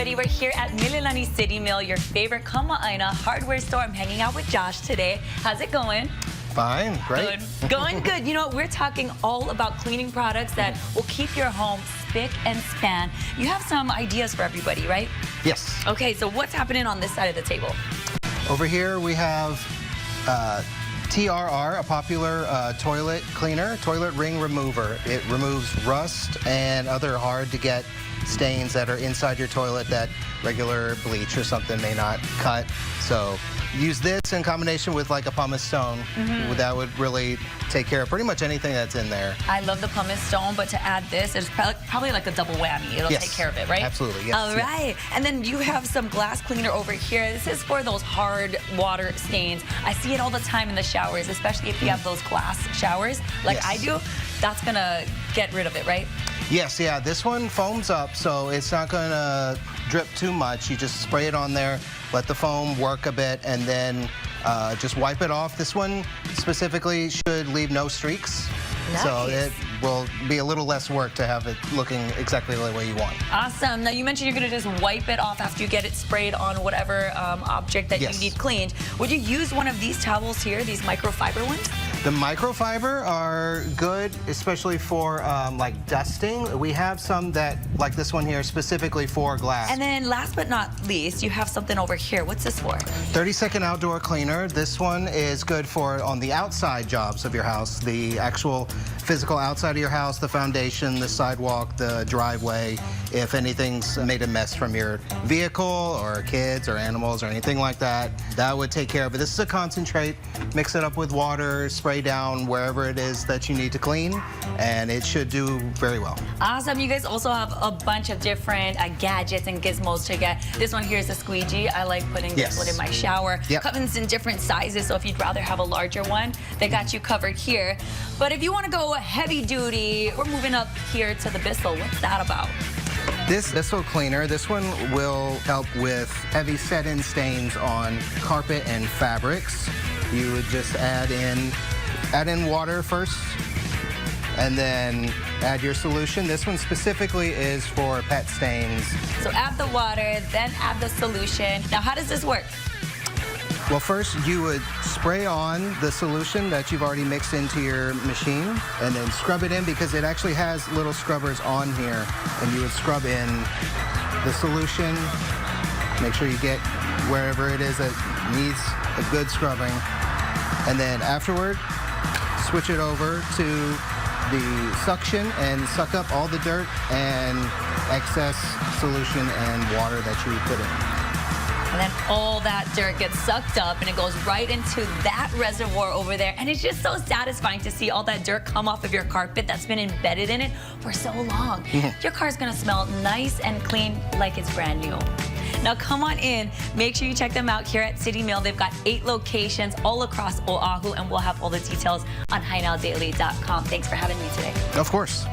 everybody. We're here at Mililani City Mill, your favorite Kama'aina hardware store. I'm hanging out with Josh today. How's it going? Fine, great. Good. Going good. You know, we're talking all about cleaning products that will keep your home spick and span. You have some ideas for everybody, right? Yes. Okay, so what's happening on this side of the table? Over here we have TRR, a popular toilet cleaner, toilet ring remover. It removes rust and other hard-to-get stains that are inside your toilet that regular bleach or something may not cut. So use this in combination with like a pumice stone. That would really take care of pretty much anything that's in there. I love the pumice stone, but to add this, it's probably like a double whammy. It'll take care of it, right? Absolutely, yes. All right. And then you have some glass cleaner over here. This is for those hard water stains. I see it all the time in the showers, especially if you have those glass showers like I do. That's going to get rid of it, right? Yes, yeah, this one foams up, so it's not going to drip too much. You just spray it on there, let the foam work a bit, and then just wipe it off. This one specifically should leave no streaks. Nice. So it will be a little less work to have it looking exactly the way you want. Awesome. Now, you mentioned you're going to just wipe it off after you get it sprayed on whatever object that you need cleaned. Would you use one of these towels here, these microfiber ones? The microfiber are good, especially for like dusting. We have some that, like this one here, specifically for glass. And then last but not least, you have something over here. What's this for? 30-second outdoor cleaner. This one is good for on the outside jobs of your house, the actual physical outside of your house, the foundation, the sidewalk, the driveway. If anything's made a mess from your vehicle or kids or animals or anything like that, that would take care of it. This is a concentrate. Mix it up with water, spray down wherever it is that you need to clean, and it should do very well. Awesome. You guys also have a bunch of different gadgets and gizmos to get. This one here is a squeegee. I like putting this one in my shower. Comes in different sizes, so if you'd rather have a larger one, they got you covered here. But if you want to go heavy duty, we're moving up here to the Bissell. What's that about? This Bissell cleaner, this one will help with heavy set-in stains on carpet and fabrics. You would just add in water first, and then add your solution. This one specifically is for pet stains. So add the water, then add the solution. Now, how does this work? Well, first you would spray on the solution that you've already mixed into your machine, and then scrub it in because it actually has little scrubbers on here. And you would scrub in the solution, make sure you get wherever it is that needs a good scrubbing. And then afterward, switch it over to the suction and suck up all the dirt and excess solution and water that you put in. And then all that dirt gets sucked up and it goes right into that reservoir over there. And it's just so satisfying to see all that dirt come off of your carpet that's been embedded in it for so long. Your car's gonna smell nice and clean like it's brand new. Now come on in, make sure you check them out here at City Mill. They've got 8 locations all across Oahu, and we'll have all the details on HiNowDaily.com. Thanks for having me today. Of course.